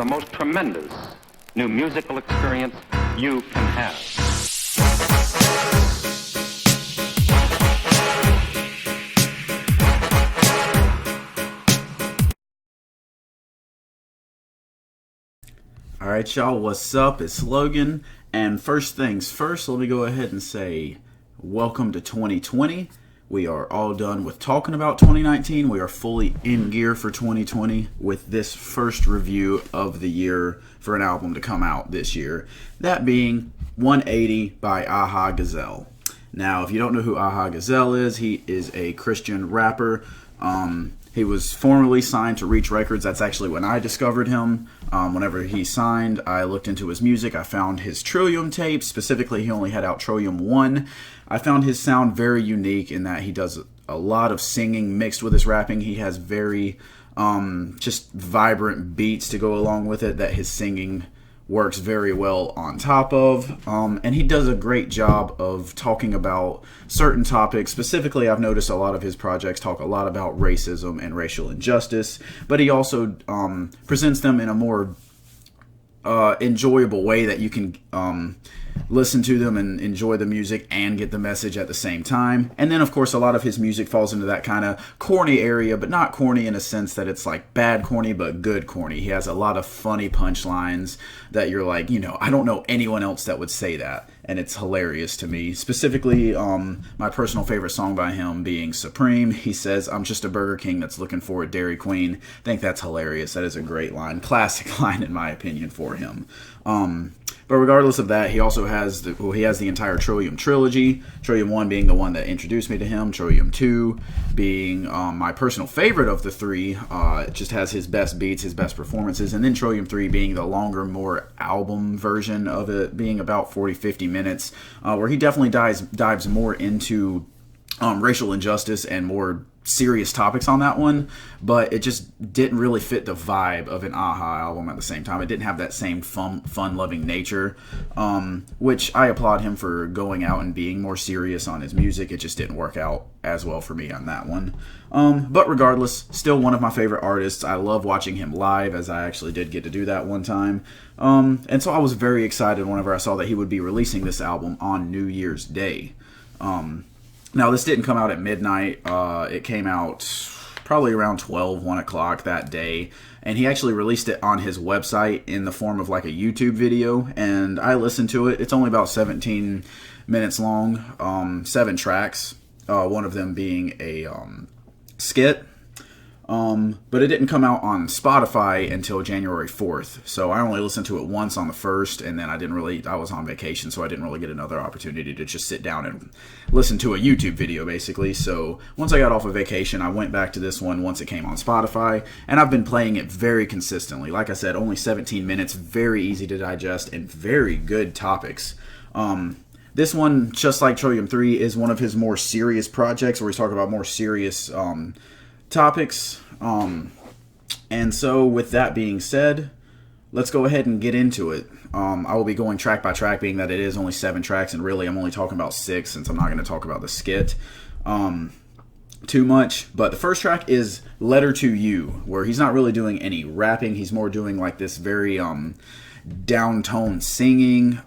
the most tremendous new musical experience you can have. Alright, y'all, what's up? It's Logan, and first things first, let me go ahead and say welcome to 2020. We are all done with talking about 2019. We are fully in gear for 2020 with this first review of the year for an album to come out this year. That being 180 by Aha Gazelle. Now, if you don't know who Aha Gazelle is, he is a Christian rapper. He was formerly signed to Reach Records. That's actually when I discovered him. Whenever he signed, I looked into his music. I found his Trillium tape. Specifically, he only had out Trillium 1. I found his sound very unique in that he does a lot of singing mixed with his rapping. He has very just vibrant beats to go along with it that his singing works very well on top of, and he does a great job of talking about certain topics. Specifically, I've noticed a lot of his projects talk a lot about racism and racial injustice, but he also presents them in a more enjoyable way that you can listen to them and enjoy the music and get the message at the same time. And then, of course, a lot of his music falls into that kind of corny area, but not corny in a sense that it's like bad corny, but good corny. He has a lot of funny punchlines that you're like, I don't know anyone else that would say that, and it's hilarious to me. Specifically, my personal favorite song by him being Supreme. He says, "I'm just a Burger King that's looking for a Dairy Queen." I think that's hilarious. That is a great line. Classic line, in my opinion, for him. But regardless of that, he also has the entire Trillium trilogy. Trillium 1 being the one that introduced me to him. Trillium 2 being my personal favorite of the three. It just has his best beats, his best performances. And then Trillium 3 being the longer, more album version of it, being about 40-50 minutes, where he definitely dives more into racial injustice and more serious topics on that one, but it just didn't really fit the vibe of an Aha album at the same time. It didn't have that same fun-loving nature, which I applaud him for going out and being more serious on his music. It just didn't work out as well for me on that one. But regardless, still one of my favorite artists. I love watching him live, as I actually did get to do that one time. And so I was very excited whenever I saw that he would be releasing this album on New Year's Day. Now, this didn't come out at midnight. It came out probably around 12, 1 o'clock that day. And he actually released it on his website in the form of like a YouTube video. And I listened to it. It's only about 17 minutes long, 7 tracks, one of them being a skit. But it didn't come out on Spotify until January 4th. So I only listened to it once on the 1st, and then I was on vacation, so I didn't really get another opportunity to just sit down and listen to a YouTube video, basically. So once I got off of vacation, I went back to this one once it came on Spotify, and I've been playing it very consistently. Like I said, only 17 minutes, very easy to digest, and very good topics. This one, just like Trillium 3, is one of his more serious projects where he's talking about more serious topics. And so with that being said, let's go ahead and get into it. I will be going track by track, being that it is only 7 tracks, and really I'm only talking about 6 since I'm not going to talk about the skit too much. But the first track is Letter to You, where he's not really doing any rapping. He's more doing like this very down-tone singing.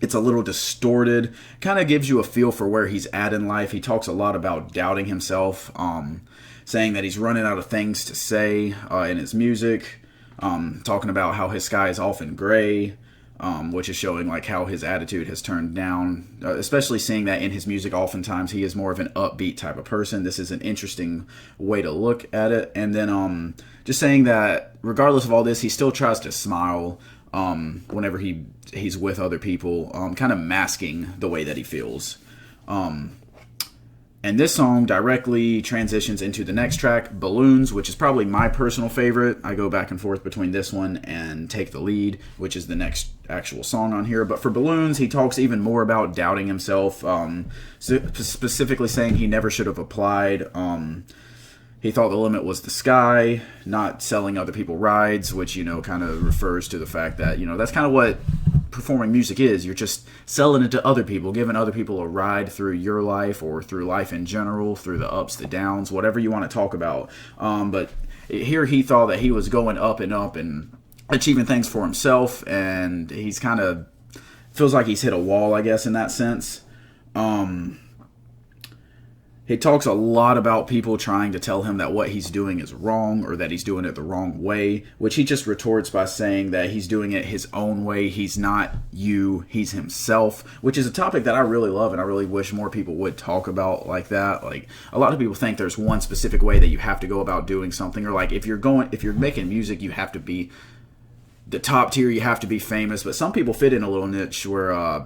It's a little distorted, kind of gives you a feel for where he's at in life. He talks a lot about doubting himself, saying that he's running out of things to say in his music, talking about how his sky is often gray, which is showing like how his attitude has turned down, especially seeing that in his music oftentimes he is more of an upbeat type of person. This is an interesting way to look at it. And then just saying that regardless of all this, he still tries to smile whenever he's with other people, kind of masking the way that he feels. And this song directly transitions into the next track, Balloons, which is probably my personal favorite. I go back and forth between this one and Take the Lead, which is the next actual song on here. But for Balloons, he talks even more about doubting himself, specifically saying he never should have applied. He thought the limit was the sky, not selling other people rides, which, kind of refers to the fact that, that's kind of what performing music is. You're just selling it to other people, giving other people a ride through your life or through life in general, through the ups, the downs, whatever you want to talk about. But here he thought that he was going up and up and achieving things for himself, and he's kind of feels like he's hit a wall, I guess, in that sense. He talks a lot about people trying to tell him that what he's doing is wrong, or that he's doing it the wrong way, which he just retorts by saying that he's doing it his own way. He's not you, he's himself, which is a topic that I really love, and I really wish more people would talk about like that. Like, a lot of people think there's one specific way that you have to go about doing something, or like if you're making music, you have to be the top tier, you have to be famous. But some people fit in a little niche where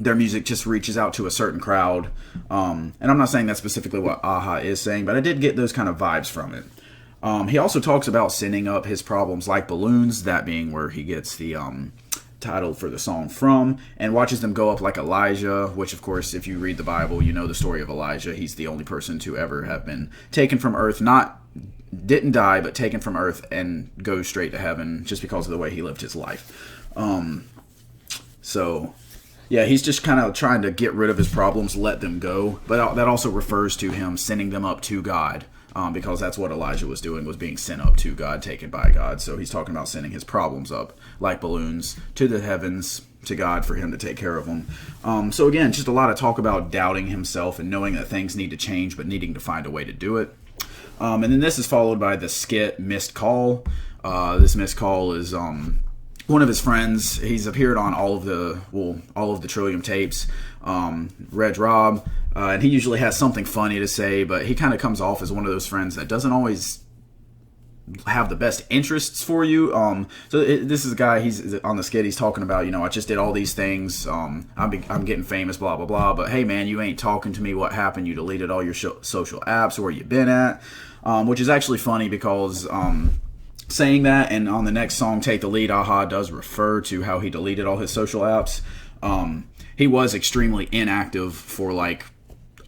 their music just reaches out to a certain crowd. And I'm not saying that's specifically what Aha is saying, but I did get those kind of vibes from it. He also talks about sending up his problems like balloons, that being where he gets the title for the song from, and watches them go up like Elijah, which, of course, if you read the Bible, you know the story of Elijah. He's the only person to ever have been taken from earth, didn't die, but taken from earth and go straight to heaven just because of the way he lived his life. So yeah, he's just kind of trying to get rid of his problems, let them go. But that also refers to him sending them up to God, because that's what Elijah was doing, was being sent up to God, taken by God. So he's talking about sending his problems up like balloons to the heavens, to God, for him to take care of them. So again, just a lot of talk about doubting himself and knowing that things need to change, but needing to find a way to do it. And then this is followed by the skit Missed Call. This Missed Call is one of his friends. He's appeared on all of the Trillium tapes, Reg Rob, and he usually has something funny to say, but he kind of comes off as one of those friends that doesn't always have the best interests for you. This is a guy, he's on the skit, he's talking about, I just did all these things, I'm getting famous, blah blah blah, but hey man, you ain't talking to me. What happened? You deleted all your social apps. Where you been at? Which is actually funny, because saying that, and on the next song, Take the Lead, Aha does refer to how he deleted all his social apps. He was extremely inactive for like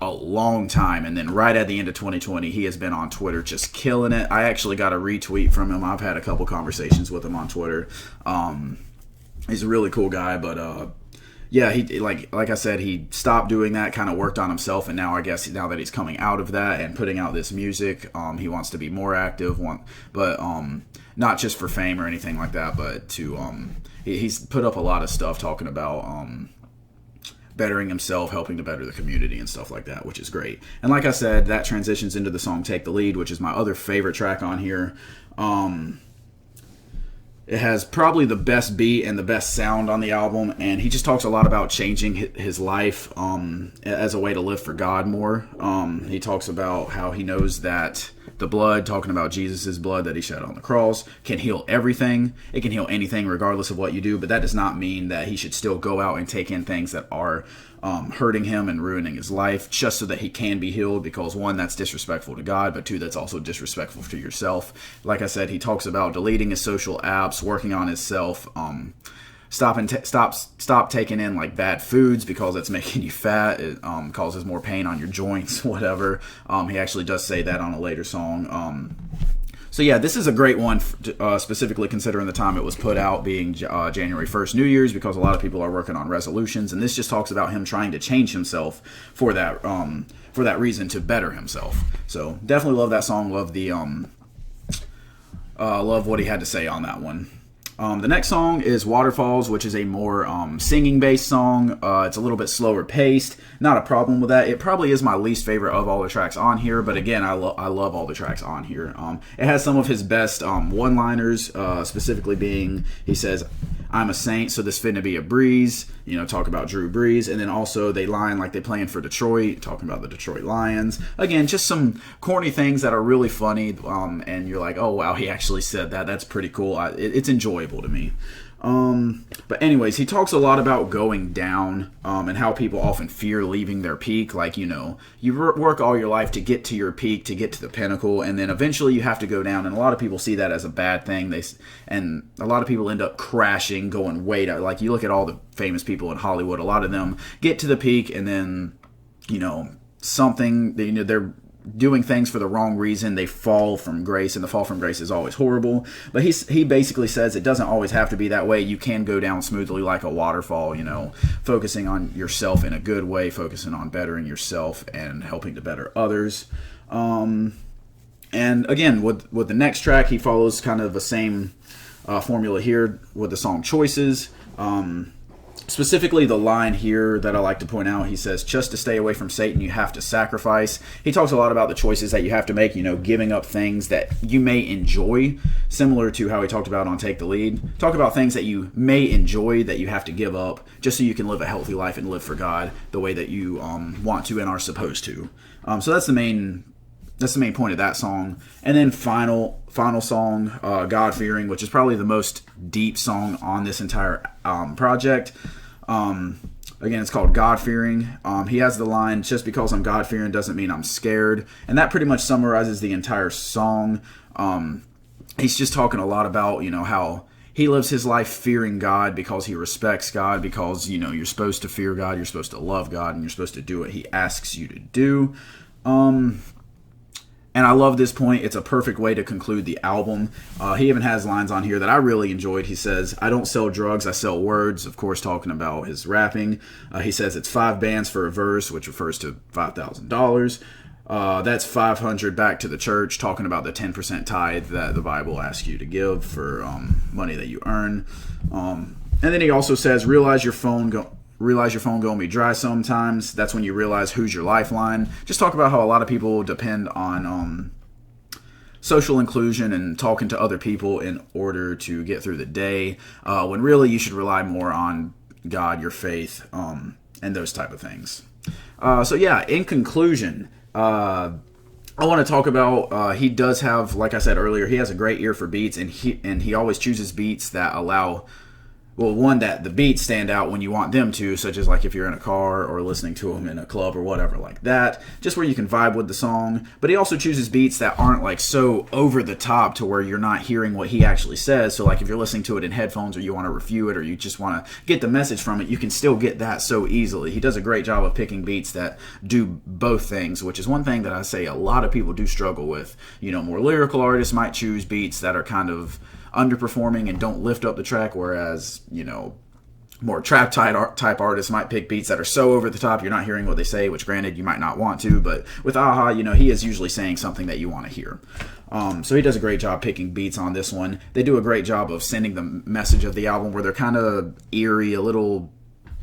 a long time, and then right at the end of 2020, he has been on Twitter just killing it. I actually got a retweet from him. I've had a couple conversations with him on Twitter. He's a really cool guy, but yeah, he like I said, he stopped doing that, kind of worked on himself, and now I guess now that he's coming out of that and putting out this music, he wants to be more active, but not just for fame or anything like that, but to he's put up a lot of stuff talking about bettering himself, helping to better the community and stuff like that, which is great. And like I said, that transitions into the song Take the Lead, which is my other favorite track on here. It has probably the best beat and the best sound on the album, and he just talks a lot about changing his life as a way to live for God more. He talks about how he knows that the blood, talking about Jesus' blood that he shed on the cross, can heal everything. It can heal anything regardless of what you do, but that does not mean that he should still go out and take in things that are hurting him and ruining his life just so that he can be healed, because one, that's disrespectful to God, but two, that's also disrespectful to yourself. Like I said, he talks about deleting his social apps, working on himself, stop taking in like bad foods because it's making you fat. It causes more pain on your joints, whatever. He actually does say that on a later song. So yeah, this is a great one, specifically considering the time it was put out, being January 1st, New Year's, because a lot of people are working on resolutions, and this just talks about him trying to change himself for that reason, to better himself. So definitely love that song. Love what he had to say on that one. The next song is Waterfalls, which is a more singing-based song. It's a little bit slower paced. Not a problem with that. It probably is my least favorite of all the tracks on here, but again, I love all the tracks on here. It has some of his best one-liners, specifically being, he says, "I'm a saint, so this finna be a breeze." Talk about Drew Brees. And then also they line like they playing for Detroit, talking about the Detroit Lions. Again, just some corny things that are really funny, and you're like, oh wow, he actually said that. That's pretty cool. It's enjoyable to me. But anyways, he talks a lot about going down, and how people often fear leaving their peak. Like, you work all your life to get to your peak, to get to the pinnacle, and then eventually you have to go down. And a lot of people see that as a bad thing. And a lot of people end up crashing, going way down. Like, you look at all the famous people in Hollywood, a lot of them get to the peak, and then, they're doing things for the wrong reason. They fall from grace, and the fall from grace is always horrible. But he basically says it doesn't always have to be that way. You can go down smoothly like a waterfall, focusing on yourself in a good way, focusing on bettering yourself and helping to better others. And And again, with the next track, he follows kind of the same formula here with the song choices. Specifically, the line here that I like to point out, he says, just to stay away from Satan, you have to sacrifice. He talks a lot about the choices that you have to make, giving up things that you may enjoy, similar to how he talked about on Take the Lead. Talk about things that you may enjoy that you have to give up just so you can live a healthy life and live for God the way that you want to and are supposed to. So that's the main point of that song. And then final song, God-Fearing, which is probably the most deep song on this entire project. Again, it's called God-Fearing. He has the line, just because I'm God-fearing doesn't mean I'm scared. And that pretty much summarizes the entire song. He's just talking a lot about, how he lives his life fearing God because he respects God, because, you're supposed to fear God, you're supposed to love God, and you're supposed to do what he asks you to do. And I love this point. It's a perfect way to conclude the album. He even has lines on here that I really enjoyed. He says, I don't sell drugs, I sell words. Of course, talking about his rapping. He says it's 5 bands for a verse, which refers to $5,000. That's 500 back to the church, talking about the 10% tithe that the Bible asks you to give for money that you earn. And then he also says, realize your phone gonna be dry sometimes. That's when you realize who's your lifeline. Just talk about how a lot of people depend on social inclusion and talking to other people in order to get through the day, when really you should rely more on God, your faith, and those type of things. So yeah, in conclusion, I want to talk about, he does have, like I said earlier, he has a great ear for beats, and he always chooses beats that allow, one, that the beats stand out when you want them to, such as like if you're in a car or listening to them in a club or whatever like that, just where you can vibe with the song. But he also chooses beats that aren't like so over the top to where you're not hearing what he actually says. So like if you're listening to it in headphones, or you want to review it, or you just want to get the message from it, you can still get that so easily. He does a great job of picking beats that do both things, which is one thing that I say a lot of people do struggle with. More lyrical artists might choose beats that are kind of underperforming and don't lift up the track, whereas more trap type artists might pick beats that are so over the top you're not hearing what they say, which granted you might not want to, but with Aha, he is usually saying something that you want to hear. So he does a great job picking beats on this one. They do a great job of sending the message of the album where they're kind of eerie, a little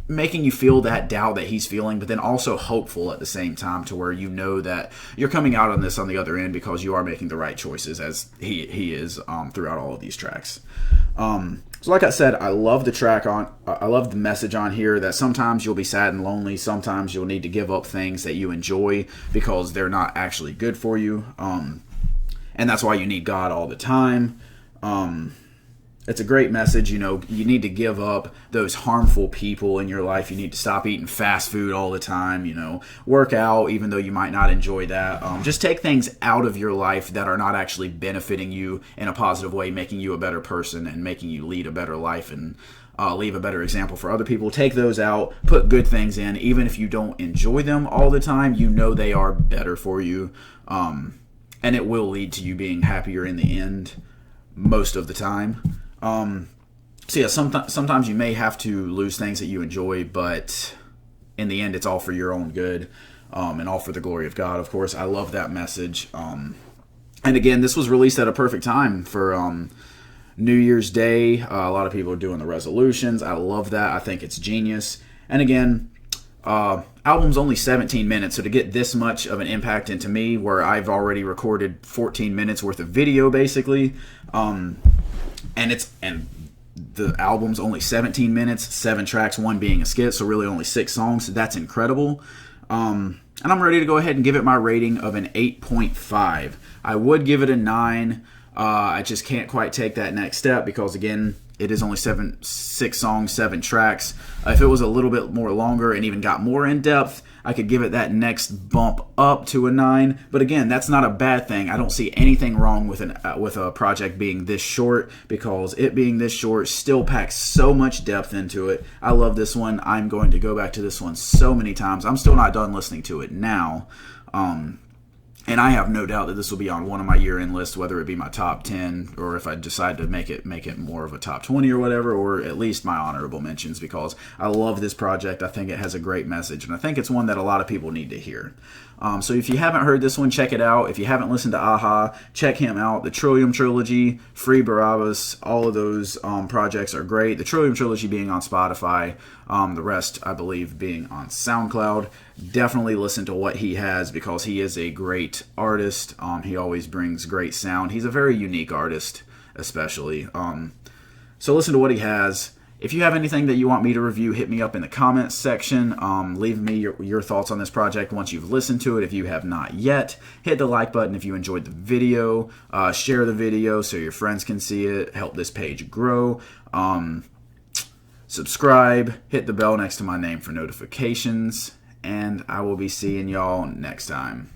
making you feel that doubt that he's feeling, but then also hopeful at the same time, to where that you're coming out on this on the other end because you are making the right choices, as he is throughout all of these tracks. So like I said, I love I love the message on here that sometimes you'll be sad and lonely, sometimes you'll need to give up things that you enjoy because they're not actually good for you, and that's why you need God all the time. It's a great message. You need to give up those harmful people in your life. You need to stop eating fast food all the time, work out even though you might not enjoy that. Just take things out of your life that are not actually benefiting you in a positive way, making you a better person and making you lead a better life and leave a better example for other people. Take those out, put good things in. Even if you don't enjoy them all the time, they are better for you. And it will lead to you being happier in the end most of the time. So yeah, sometimes you may have to lose things that you enjoy, but in the end, it's all for your own good, and all for the glory of God, of course. I love that message. And again, this was released at a perfect time for New Year's Day. A lot of people are doing the resolutions. I love that. I think it's genius. And again, album's only 17 minutes, so to get this much of an impact into me, where I've already recorded 14 minutes worth of video, basically, and the album's only 17 minutes, 7 tracks, 1 being a skit, so really only 6 songs. So that's incredible. And I'm ready to go ahead and give it my rating of an 8.5. I would give it a 9. I just can't quite take that next step because, again, it is only 6 songs, 7 tracks. If it was a little bit more longer and even got more in depth, I could give it that next bump up to a 9. But again, that's not a bad thing. I don't see anything wrong with a project being this short, because it being this short still packs so much depth into it. I love this one. I'm going to go back to this one so many times. I'm still not done listening to it now. And I have no doubt that this will be on one of my year-end lists, whether it be my top 10 or if I decide to make it more of a top 20 or whatever, or at least my honorable mentions, because I love this project. I think it has a great message, and I think it's one that a lot of people need to hear. So if you haven't heard this one, check it out. If you haven't listened to Aha, check him out. The Trillium Trilogy, Free Barabbas, all of those projects are great. The Trillium Trilogy being on Spotify, the rest, I believe, being on SoundCloud. Definitely listen to what he has, because he is a great artist. He always brings great sound. He's a very unique artist, especially. So listen to what he has. If you have anything that you want me to review, hit me up in the comments section. Leave me your thoughts on this project once you've listened to it. If you have not yet, hit the like button if you enjoyed the video. Share the video so your friends can see it. Help this page grow. Subscribe. Hit the bell next to my name for notifications. And I will be seeing y'all next time.